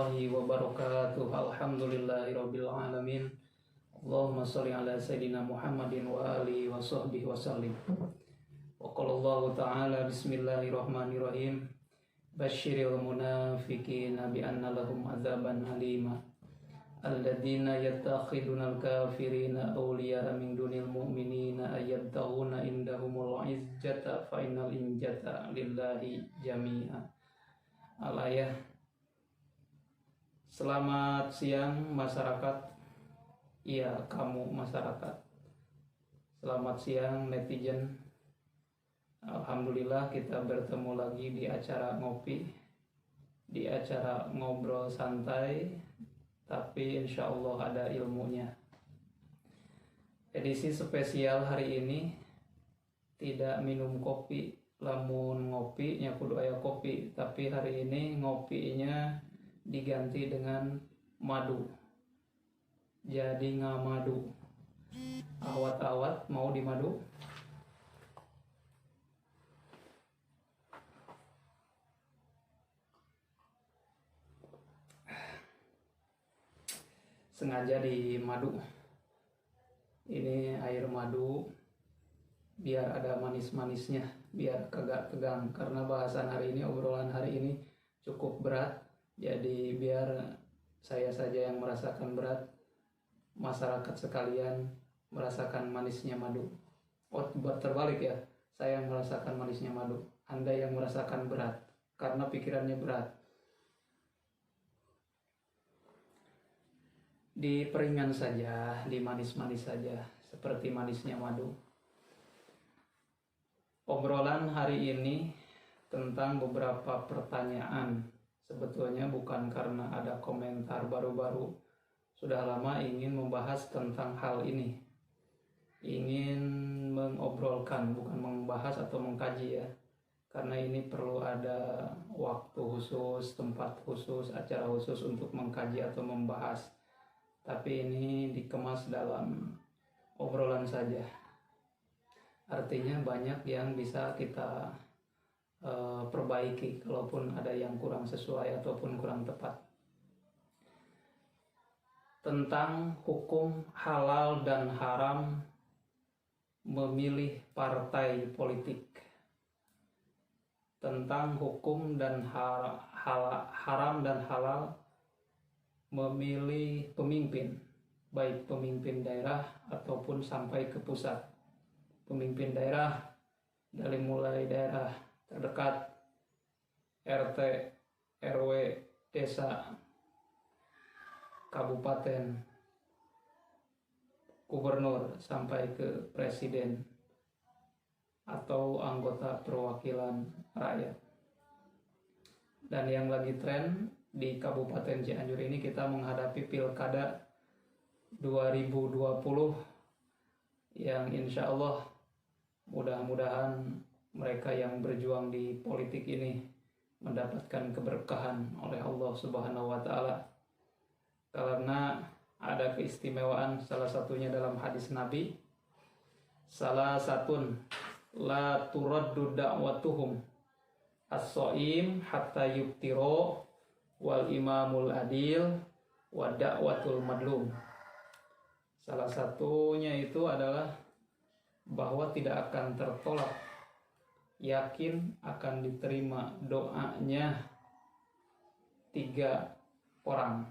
warahmatullahi wabarakatuh. Alhamdulillahirabbil alamin. Allahumma shalli ala sayidina Muhammadin wa alihi wa sahbihi wasallim. Wa qala Allah ta'ala bismillahirrahmanirrahim. Basyiril munafiqina bi anna lahum adzaban alima. Alladzina yattakhidunal kafirina awliya min dunil mu'minina ayyabtaghuna indahumul izzata fa innal injata lillahi jami'a. Al-ayah. Selamat siang masyarakat. Iya, kamu masyarakat. Selamat siang netizen. Alhamdulillah kita bertemu lagi di acara ngopi, di acara ngobrol santai, tapi insya Allah ada ilmunya. Edisi spesial hari ini tidak minum kopi, lamun ngopi nya kudu aya kopi, tapi hari ini ngopinya diganti dengan madu. Jadi ngamadu. Awat-awat mau dimadu? Sengaja di madu. Ini air madu biar ada manis-manisnya, biar kagak tegang, karena bahasan hari ini, obrolan hari ini cukup berat. Jadi biar saya saja yang merasakan berat, masyarakat sekalian merasakan manisnya madu. Oh, terbalik ya, saya yang merasakan manisnya madu, Anda yang merasakan berat karena pikirannya berat. Diperingan saja, dimanis-manis saja, seperti manisnya madu. Obrolan hari ini tentang beberapa pertanyaan. Sebetulnya bukan karena ada komentar baru-baru. Sudah lama ingin membahas tentang hal ini. Ingin mengobrolkan, bukan membahas atau mengkaji ya. Karena ini perlu ada waktu khusus, tempat khusus, acara khusus untuk mengkaji atau membahas. Tapi ini dikemas dalam obrolan saja. Artinya banyak yang bisa kita perbaiki kalaupun ada yang kurang sesuai ataupun kurang tepat. Tentang hukum halal dan haram memilih partai politik. Tentang hukum dan haram dan halal memilih pemimpin, baik pemimpin daerah ataupun sampai ke pusat. Pemimpin daerah dari mulai daerah terdekat, RT, RW, desa, kabupaten, gubernur, sampai ke presiden atau anggota perwakilan rakyat. Dan yang lagi tren di Kabupaten Cianjur ini, kita menghadapi Pilkada 2020 yang insya Allah mudah-mudahan mereka yang berjuang di politik ini mendapatkan keberkahan oleh Allah Subhanahu wa Ta'ala, karena ada keistimewaan, salah satunya dalam hadis Nabi, salah satun la turaddu da'watuhum as-shaim hatta yuftiro wal imamul adil wa da'watul madlum. Salah satunya itu adalah bahwa tidak akan tertolak, yakin akan diterima doanya 3 orang.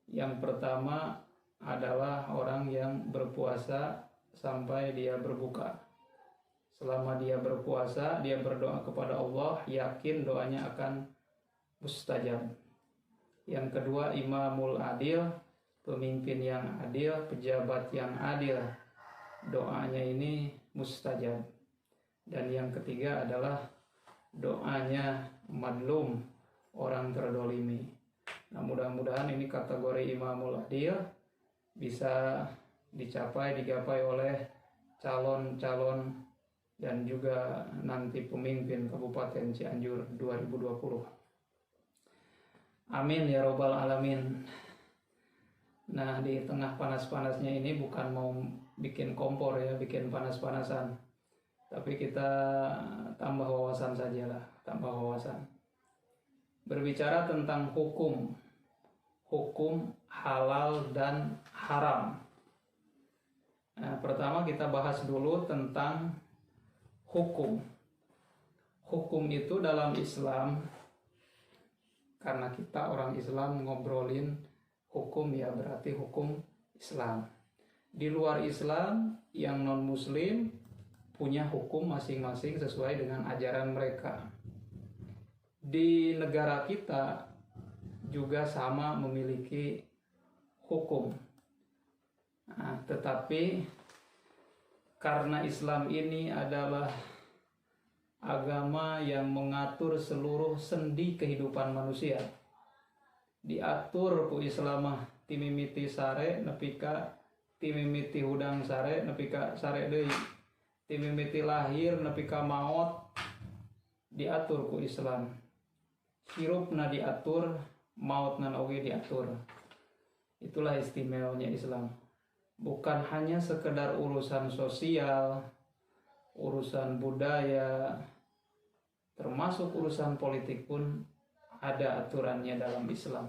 Yang pertama adalah orang yang berpuasa sampai dia berbuka. Selama dia berpuasa, dia berdoa kepada Allah, yakin doanya akan mustajab. Yang kedua, imamul adil, pemimpin yang adil, pejabat yang adil, doanya ini mustajab. Dan yang ketiga adalah doanya madlum, orang terdolimi. Nah, mudah-mudahan ini kategori imamul adil bisa digapai oleh calon-calon dan juga nanti pemimpin Kabupaten Cianjur 2020. Amin ya robbal alamin. Nah, di tengah panas-panasnya ini bukan mau bikin kompor ya, bikin panas-panasan, tapi kita tambah wawasan sajalah, tambah wawasan. berbicara tentang hukum halal dan haram. Nah, pertama kita bahas dulu tentang hukum. Hukum itu dalam Islam, karena kita orang Islam ngobrolin hukum ya berarti hukum Islam. Di luar Islam yang non-Muslim punya hukum masing-masing sesuai dengan ajaran mereka. Di negara kita juga sama memiliki hukum. Nah, tetapi karena Islam ini adalah agama yang mengatur seluruh sendi kehidupan manusia, diatur ku Islamah timimiti sare nepi ka timimiti hudang sare nepi ka sare deui, timimiti lahir nepi ka maot diatur ku Islam. Hirupna diatur, mautna oge diatur. Itulah istimewanya Islam. Bukan hanya sekedar urusan sosial, urusan budaya, termasuk urusan politik pun ada aturannya dalam Islam.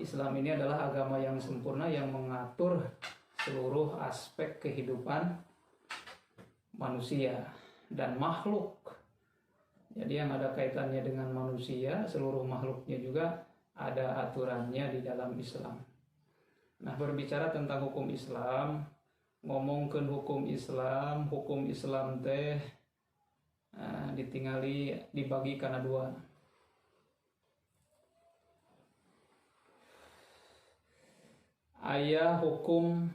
Islam ini adalah agama yang sempurna yang mengatur seluruh aspek kehidupan manusia dan makhluk. Jadi yang ada kaitannya dengan manusia, seluruh makhluknya juga ada aturannya di dalam Islam. Nah, berbicara tentang hukum Islam, ngomongkeun hukum Islam teh ditingali dibagi kana dua. Aya hukum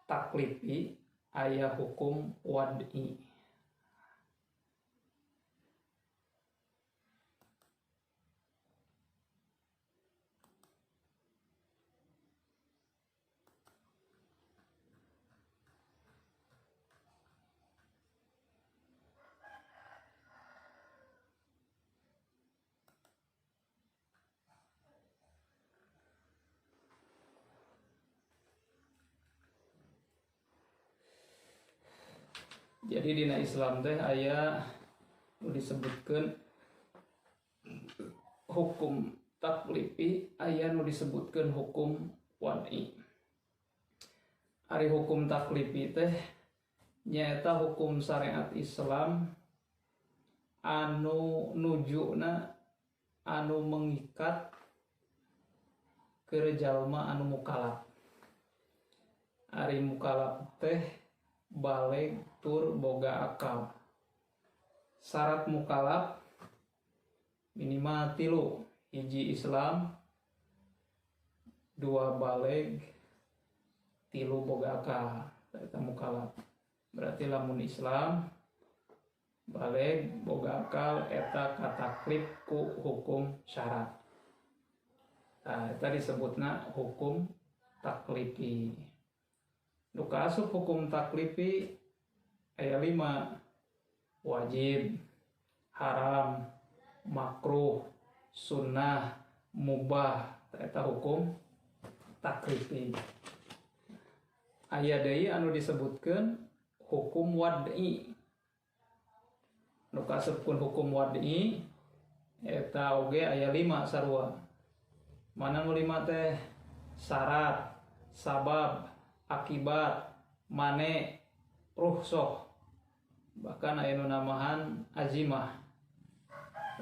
taklifi, aya hukum wad'i. Jadi dina Islam teh aya disebutkan hukum taklifi, aya nu disebutkan hukum wad'i. Ari hukum taklifi teh nyaeta hukum syariat Islam anu nujuna anu mengikat ke jalma anu mukalaf. Ari mukalaf teh baleg tur boga akal. Syarat mukalaf minimal 3, 1 Islam, 2 baleg, 3 boga akal. Eta mukalaf. Berarti lamun Islam baleg boga akal eta kataklif ku hukum syarat. Nah, eta disebutna hukum taklifi. Nu kaasup hukum taklifi aya 5: wajib, haram, makruh, sunnah, mubah. Eta hukum taklifi. Aya deui anu disebutkeun hukum wad'i. Nu kaasupkeun hukum wad'i eta oge aya 5 sarua. Mana nu 5 teh? Syarat, sabab, akibat, mane, rukhsah. Bahkan aya nu namahan azimah.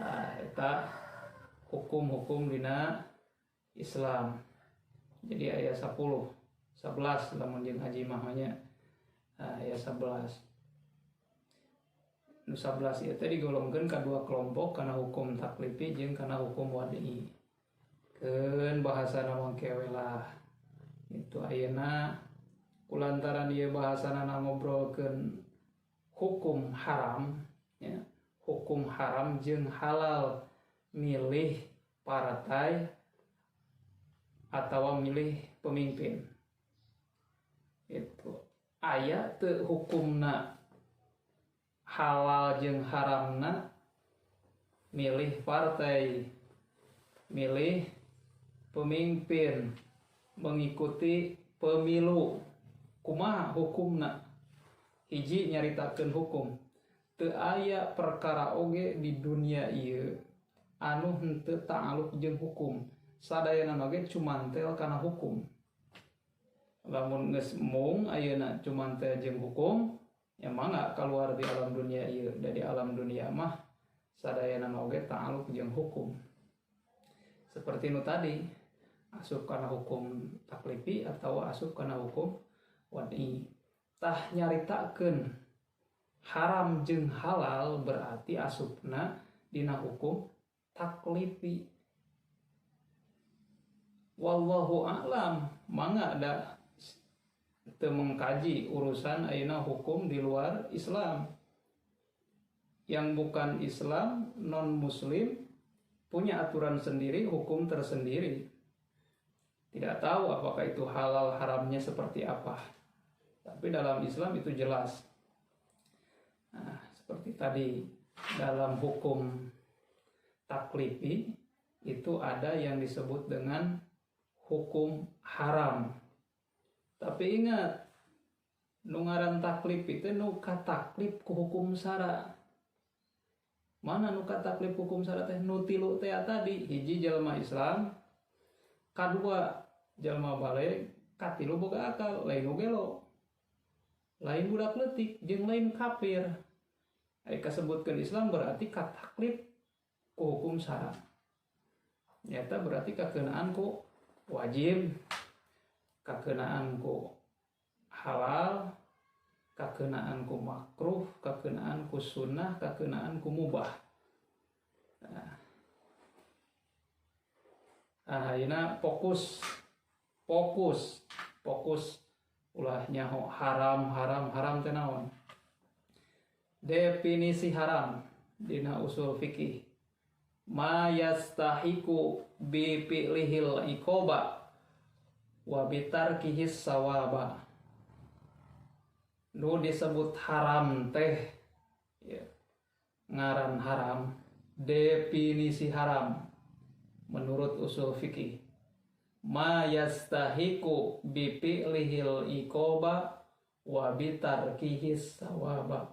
Nah, eta hukum-hukum dina Islam. Jadi aya 11 lamun jeung azimah nya. Nah, aya 11. Nu 11 ieu teh digolongkeun ka 2 kelompok, kana hukum taklifi jeung kana hukum wad'i. Keun bahasana mangke we lah. Itu ayeuna kulantaran ieu bahasana ngobrolkeun hukum haram ya, hukum haram jeung halal milih partai atawa milih pemimpin. Itu aya teu hukumna halal jeung haramna milih partai, milih pemimpin, mengikuti pemilu. Kumaha hukumna? Hiji nyaritakeun hukum. Teu aya perkara oge di dunia ieu anu henteu ta'alluq jeung hukum. Sadayana oge cumantel kana hukum. Lamun geus mung ayeuna cumantel jeung hukum, ya mangga keluar di alam dunia ieu. Dari alam dunia mah sadayana oge ta'alluq jeung hukum. Seperti nu tadi, asup kana hukum taklifi atau asup kana hukum wad'i. Tah nyaritakeun haram jeung halal berarti asupna dina hukum taklifi. Wallahu a'lam, mangga da teu mengkaji urusan ayeuna hukum di luar Islam. Yang bukan Islam, non muslim punya aturan sendiri, hukum tersendiri. Tidak tahu apakah itu halal haramnya seperti apa. Tapi dalam Islam itu jelas. Nah, seperti tadi dalam hukum taklifi itu ada yang disebut dengan hukum haram. Tapi ingat, nu ngaran taklif itu nu kataklif ku hukum syara. Mana nu kataklif hukum syara teh? Nu tilu teh tadi, hiji jalma Islam, kadua jalma balik, katilu boga akal, lain nu gelo. Lain budak leutik jeung lain kafir. Ai kasebutkeun Islam berarti kataklif ku hukum syara. Nyata berarti kakeunaan ku wajib, kakeunaan ku halal, kakeunaan ku makruh, kakeunaan ku sunnah, kakeunaan ku mubah. Ayeuna fokus ulah nyaho haram teh naon. Definisi haram dina usul fikih. Ma yastahiku bi fi'lihil iqoba wa bitarkihis sawaba. Nu disebut haram teh ya, ngaran haram, definisi haram menurut usul fikih. Ma yastahiku bi fi'lihil iqoba wa bitarkihis sawaba.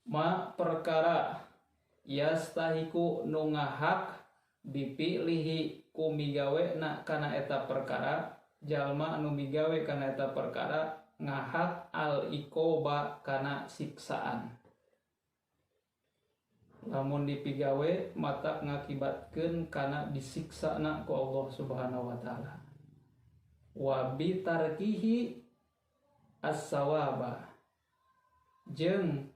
Ma perkara yastahiku nu ngahak bi fi'lihi ku migawena kana eta perkara, jalma anu migawe kana eta perkara ngahak al iqoba kana siksaan. Lamun dipigawe matak ngakibatkeun kana disiksana ku Allah Subhanahu wa taala. Wa bitarkihi as-sawaba. Jeung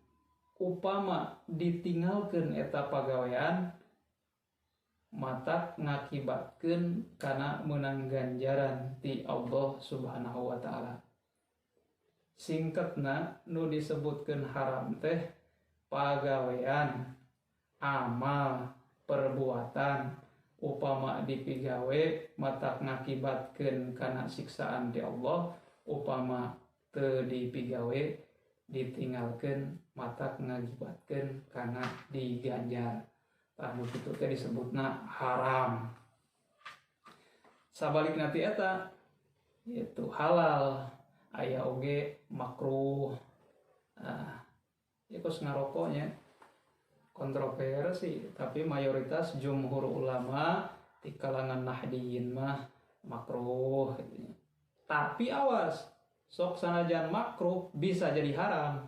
upama ditinggalkeun eta pagawean matak ngakibatkeun kana meunang ganjaran ti Allah Subhanahu wa taala. Singkatna nu disebutkeun haram teh pagawean, amal, perbuatan upama dipigawe matak ngakibatkeun kana siksaan ti Allah, upama teu dipigawe ditinggalkeun matak ngakibatkeun kana diganjar. Anu kitu teh disebutna haram. Sabalikna ti eta yaitu halal, aya oge makruh. Ya kos ngarokoknya kontroversi, tapi mayoritas jumhur ulama di kalangan nahdiyin mah makruh. Tapi awas, sok sanajan makruh bisa jadi haram.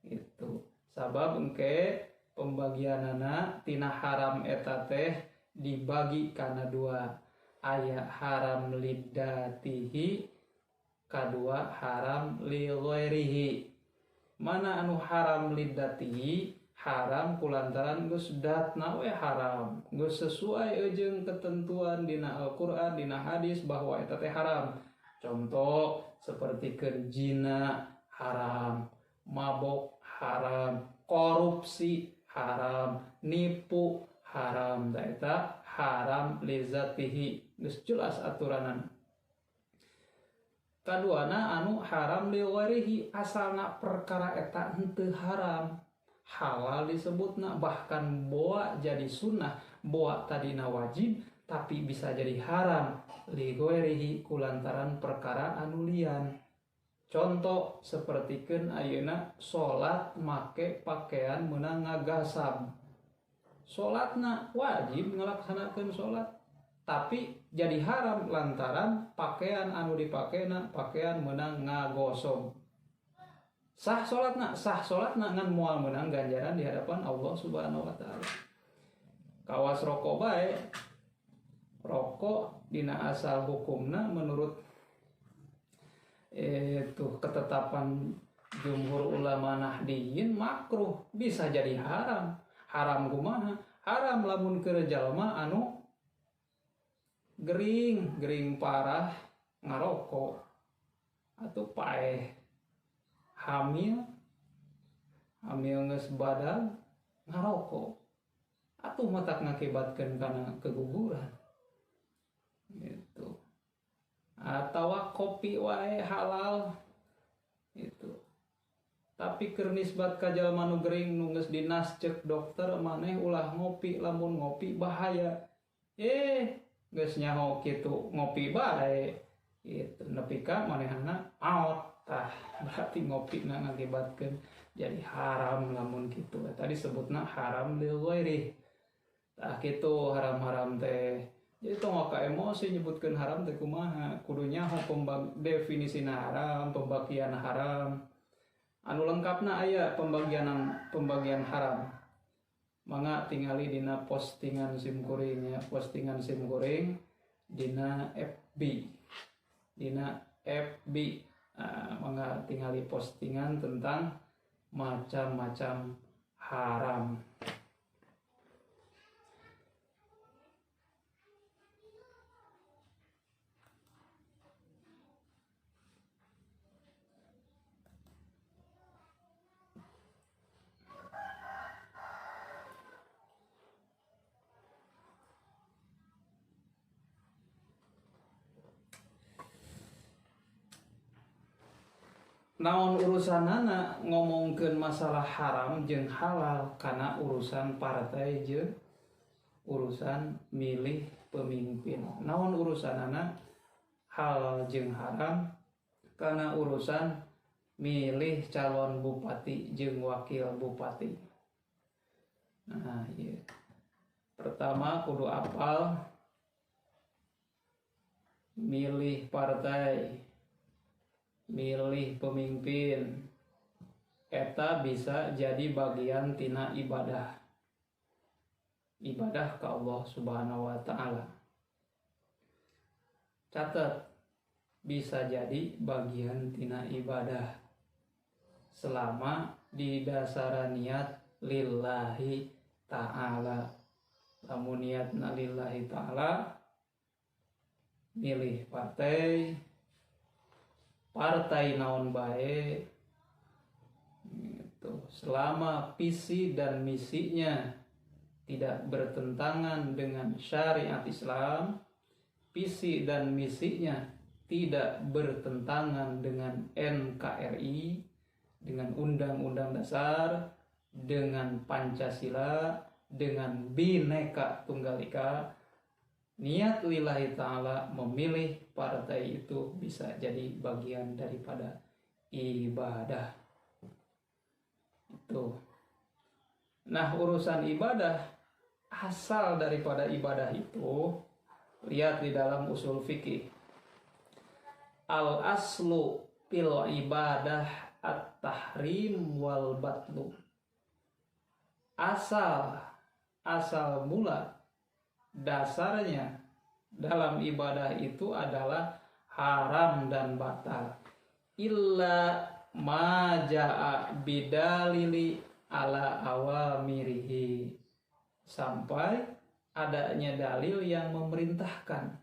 Gitu. Sabab engke pembagianana tina haram eta teh dibagi kana dua. Aya haram lidzatihi, kadua haram li ghairihi. Mana anu haram lidzatihi? Haram kulantaran geus datna we haram, geus sesuai jeung ketentuan dina Al-Qur'an, dina hadis bahwa eta teh haram. Contoh seperti zina haram, mabok haram, korupsi haram, nipu haram, da eta haram lidzatihi, geus jelas aturanan. Kaduana anu haram li ghairihi, asalna perkara eta henteu haram, halal disebutna, bahkan boa jadi sunnah, boa tadina wajib tapi bisa jadi haram li ghairihi kulantaran perkara anu lian. Contoh sapertikeun ayeuna salat make pakaian meunang ngagasab. Salatna wajib ngalaksanakeun salat, tapi jadi haram lantaran pakaian anu dipakena pakaian meunang ngagosong. Sah salatna ngan moal meunang ganjaran di hadapan Allah Subhanahu wa taala. Kawas rokok bae. Rokok dina asal hukumna menurut ketetapan jumhur ulama nahdiyin makruh, bisa jadi haram. Haram kumaha? Haram lamun keur jalma anu gering parah ngarokok atuh paeh hamil geus badag ngarokok atuh matak ngakibatkeun kana keguguran gitu. Atawa kopi wae halal itu, tapi keur nisbat ka jalma nu gering nu geus dinas ceuk dokter maneh ulah ngopi, lamun ngopi bahaya. Geus nyaho kitu ngopi bae gitu nepi ka manehna out tah berarti ngopi ngakibatkeun jadi haram lamun kitu. Tadi sebutna haram lil ghairi. Tah kitu haram-haram teh. Jadi tong ka emosi nyebutkeun haram teh kumaha? Kudu nyaho definisina haram, pembagian haram. Anu lengkapna aya pembagian haram. Mangga tingali dina postingan simkuring ya, postingan simkuring dina FB. Mangga tingali postingan tentang macam-macam haram. Naon urusanana ngomongkeun masalah haram jeung halal kana urusan partai jeung urusan milih pemimpin. Naon urusanana halal jeung haram kana urusan milih calon bupati jeung wakil bupati. Nah, ieu. Pertama kudu apal milih partai, milih pemimpin, eta bisa jadi bagian tina ibadah ka Allah Subhanahu wa taala. Catat, bisa jadi bagian tina ibadah selama didasara niat lillahi ta'ala. Lamun niatna lillahi ta'ala, milih partai naon bae gitu, selama visi dan misinya tidak bertentangan dengan syariat Islam, visi dan misinya tidak bertentangan dengan NKRI, dengan Undang-Undang Dasar, dengan Pancasila, dengan Bhinneka Tunggal Ika. Niat lillahi ta'ala memilih partai itu bisa jadi bagian daripada ibadah. Itu. Nah, urusan ibadah, asal daripada ibadah itu, lihat di dalam usul fikih. Al-aslu fil ibadah at-tahrim wal batlu. Asal mula dasarnya dalam ibadah itu adalah haram dan batal. Illa ma ja'a bidalili ala awamirihi, sampai adanya dalil yang memerintahkan.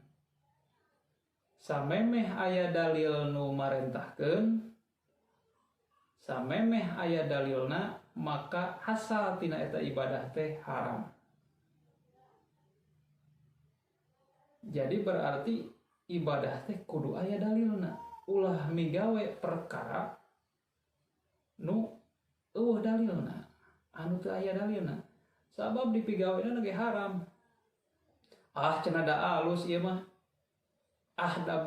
Samemeh aya dalil nu marentahkeun, samemeh aya dalilna, maka asal tina eta ibadah teh haram. Jadi berarti ibadah teh kudu aya dalilna. Ulah migawe perkara nu eueuh dalilna, anu teu aya dalilna. Sabab dipigawena ge haram. Cenah da alus ieu mah. Da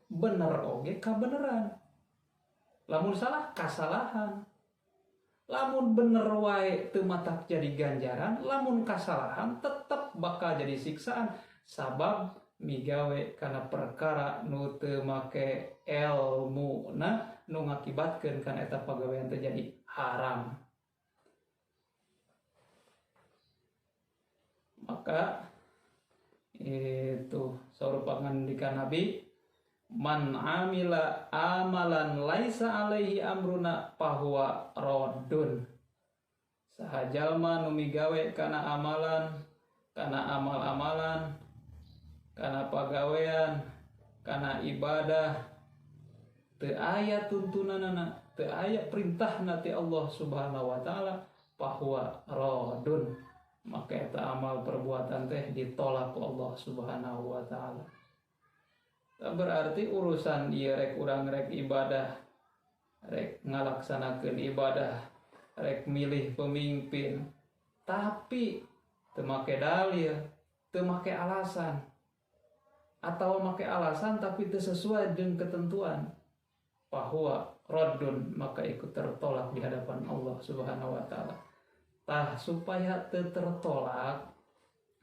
bener oge kabeneran. Lamun salah kasalahan. Lamun bener wae teu matak jadi ganjaran, lamun kasalahan tetep bakal jadi siksaan sabab migawe kana perkara nu teu make elmuna nu ngakibatkeun kana eta pagawean teh jadi haram. Maka itu saurupangan dika Nabi, man amila amalan laisa alaihi amruna fahuwa raddun. Saha jalma nu migawe kana amalan, kana amal-amalan, kana pagawean, kana ibadah teu aya tuntunanana, teu aya perintahna ti Allah Subhanahu wa taala, fahuwa raddun. Maka eta amal perbuatan teh ditolak ku Allah Subhanahu wa taala. Berarti urusan ieu rek urang rek ibadah, rek ngalaksanakeun ibadah, rek milih pemimpin, tapi teu make dalil, teu make alasan, atau make alasan tapi teu sesuai dengan ketentuan, bahwa raddun, maka ikut tertolak di hadapan Allah Subhanahu wa taala. Tah supaya teu tertolak,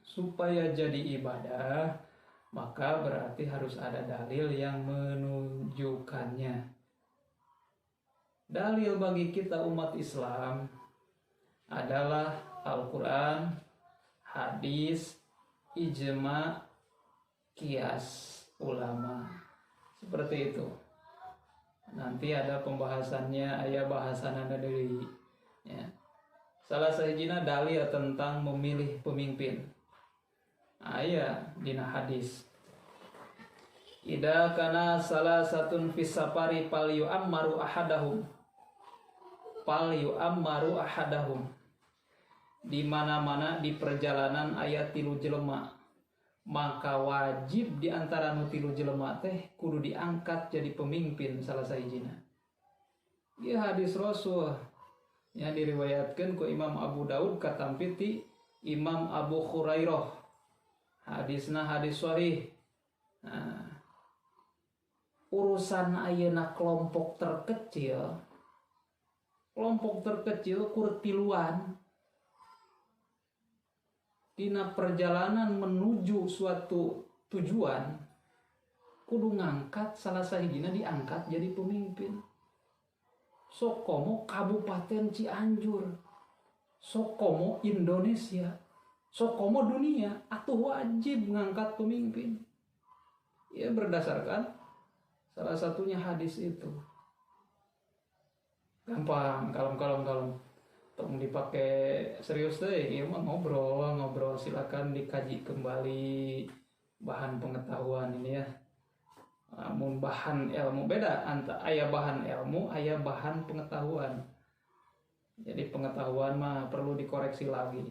supaya jadi ibadah, maka berarti harus ada dalil yang menunjukkannya. Dalil bagi kita umat Islam adalah Al-Quran, hadis, ijma, qiyas ulama. Seperti itu. Nanti ada pembahasannya, aya bahasanana deui. Ya. Salah sahijina dalil tentang memilih pemimpin. Aya dina hadis. Ida kana salah satun fis safari fal yu'ammaru ahadahum. Di mana-mana di perjalanan aya 3 jelema, maka wajib di antara nu 3 jelema teh kudu diangkat jadi pemimpin salah sahijina. Ieu hadis Rasul yang diriwayatkan ku Imam Abu Daud katampi ti Imam Abu Hurairah. Hadisna hadis sahih. Nah, urusan ayeuna kelompok terkecil kurtiluan dina perjalanan menuju suatu tujuan kudu ngangkat salah sahijina diangkat jadi pemimpin. Sokomo Kabupaten Cianjur, sokomo Indonesia, sokomo dunia, atuh wajib ngangkat pemimpin. Ya berdasarkan salah satunya hadis itu. Gampang, kalem. Tong dipakai serius deh, ieu mah ngobrol, silakan dikaji kembali bahan pengetahuan ini ya. Namun bahan ilmu beda, antara aya bahan ilmu, aya bahan pengetahuan. Jadi pengetahuan mah perlu dikoreksi lagi.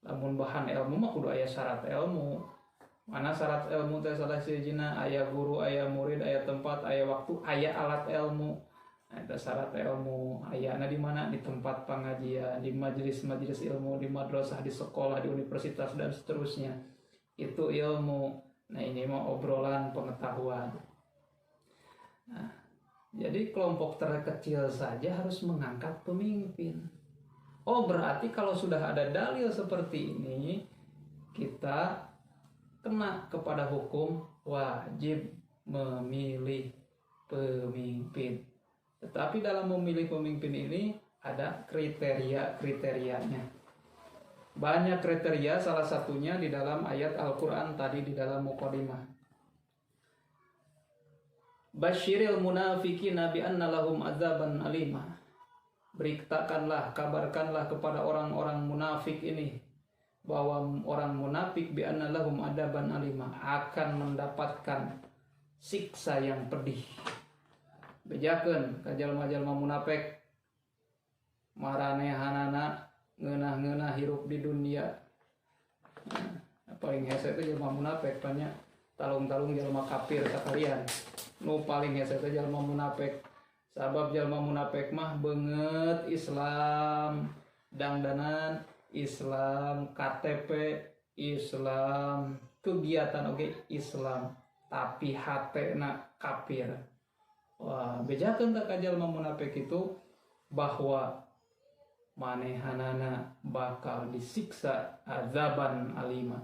Namun bahan ilmu mah kudu aya syarat ilmu. Mana syarat ilmu teh salah sijina aya guru, aya murid, aya tempat, aya waktu, aya alat ilmu. Nah, itu syarat ilmu. Ayana di mana? Di tempat pengajian, di majelis-majelis ilmu, di madrasah, di sekolah, di universitas dan seterusnya. Itu ilmu. Nah, ini mah obrolan pengetahuan. Nah, jadi kelompok terkecil saja harus mengangkat pemimpin. Oh, berarti kalau sudah ada dalil seperti ini, kita kena kepada hukum wajib memilih pemimpin. Tetapi dalam memilih pemimpin ini ada kriteria-kriterianya. Banyak kriteria, salah satunya di dalam ayat Al-Quran tadi di dalam muqaddimah. Basyiril munafiqina bi anna lahum adzaban alimah. Beritakanlah, kabarkanlah kepada orang-orang munafik ini bahwa orang munafik bi anna lahum adzaban alimah akan mendapatkan siksa yang pedih. Bejakeun ka jalma-jalma munafik maranehanana ngeunah-ngeunah hirup di dunia. Nah, paling hese teh jalma munafik banyak talung-talung jalma kafir sakalian. Nu paling hese teh jalma munafik. Sabab jalma munafik mah beungeut Islam, dangdanan Islam, KTP Islam, kegiatan oge Islam, tapi hatena kafir. Wah, bejakeun teh ka jalma munafik itu bahwa manehanana bakal disiksa azaban alima,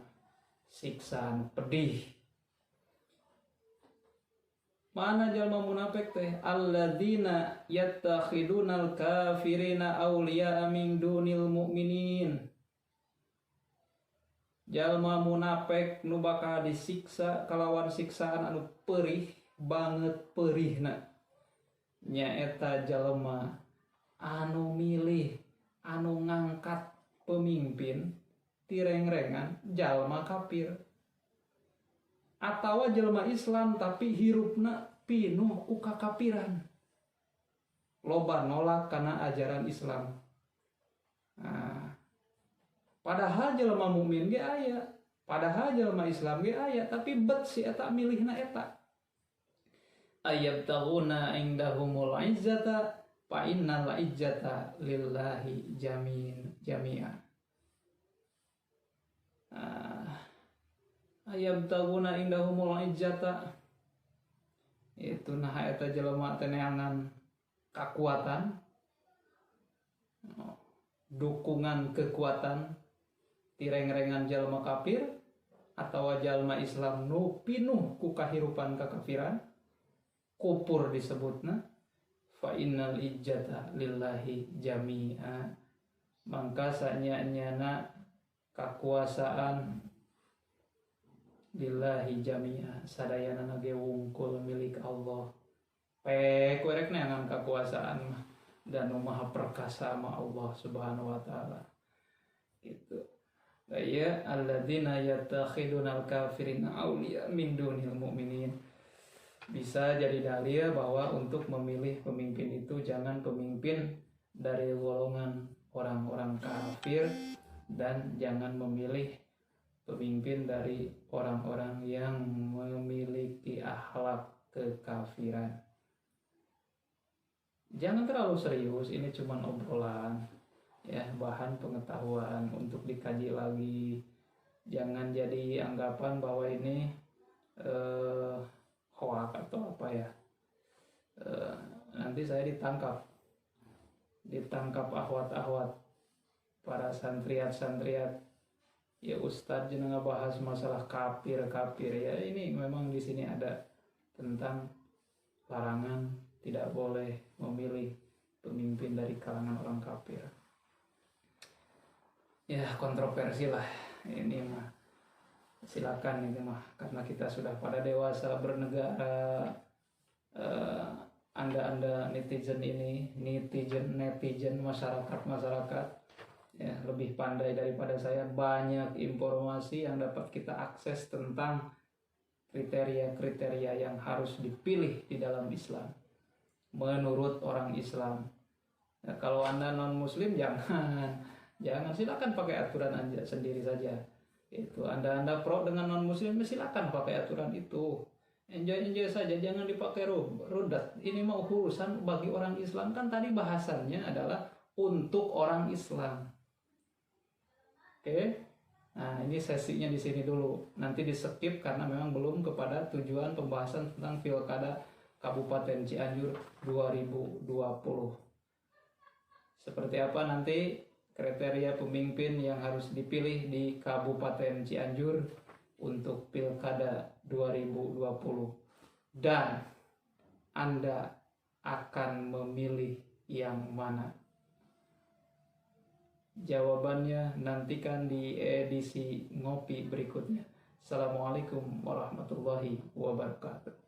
siksaan pedih. Mana jalma munafik teh? Alladzina yattakhidunal kafirina awliya'a min dunil mu'minin. Jalma munafik nu bakal disiksa kalawan siksaan anu perih banget perihna. Nyaeta jalma anu milih, anu ngangkat pemimpin tireng-rengan jalma kafir. Atawa jalma Islam tapi hirupna pinuh ku kakafiran. Loba nolak karena ajaran Islam. Nah, padahal jalma mukmin ge aya, padahal jalma Islam ge aya, tapi bet si eta milihna eta. Ayyabtaghuna indahumul izzata fa innal izzata lillahi jami'a. Ayyabtaghuna indahumul izzata, itu nah eta jelema teh neangan kakuatan, dukungan kekuatan tireng-rengan jalma kafir atawa jalma Islam nu pinuh ku kahirupan kakafiran, kupur disebutna. Fa innal izzata lillahi jami'a, mangka sanyana kakuasaan lillahi jami'a, sadayana nage wungkul milik Allah. Pek werek neangan kakuasaan mah dan maha perkasa ma Allah Subhanahu wa taala. Gitu. Ya alladzina yattakhidunal kafirina awliya min dunil mu'minin. Bisa jadi dalil bahwa untuk memilih pemimpin itu jangan pemimpin dari golongan orang-orang kafir dan jangan memilih pemimpin dari orang-orang yang memiliki akhlak kekafiran. Jangan terlalu serius, ini cuma obrolan, ya, bahan pengetahuan untuk dikaji lagi. Jangan jadi anggapan bahwa ini hoak atau apa ya. Nanti saya ditangkap ahwat-ahwat, para santriat-santriat. Ya Ustadz jangan ngebahas masalah kafir ya, ini memang di sini ada tentang larangan tidak boleh memilih pemimpin dari kalangan orang kafir. Ya kontroversi lah ini mah, silakan ini mah, karena kita sudah pada dewasa bernegara. Anda netizen masyarakat ya, lebih pandai daripada saya, banyak informasi yang dapat kita akses tentang kriteria-kriteria yang harus dipilih di dalam Islam menurut orang Islam. Ya, kalau Anda non muslim jangan silakan pakai aturan Anda sendiri saja. Itu Anda pro dengan non muslim silakan pakai aturan itu. Enjoy saja, jangan dipakai rudat. Ini mau urusan bagi orang Islam, kan tadi bahasannya adalah untuk orang Islam. Oke. Nah, ini sesinya di sini dulu. Nanti di-skip karena memang belum kepada tujuan pembahasan tentang Pilkada Kabupaten Cianjur 2020. Seperti apa nanti kriteria pemimpin yang harus dipilih di Kabupaten Cianjur untuk Pilkada 2020. Dan Anda akan memilih yang mana? Jawabannya nantikan di edisi ngopi berikutnya. Assalamualaikum warahmatullahi wabarakatuh.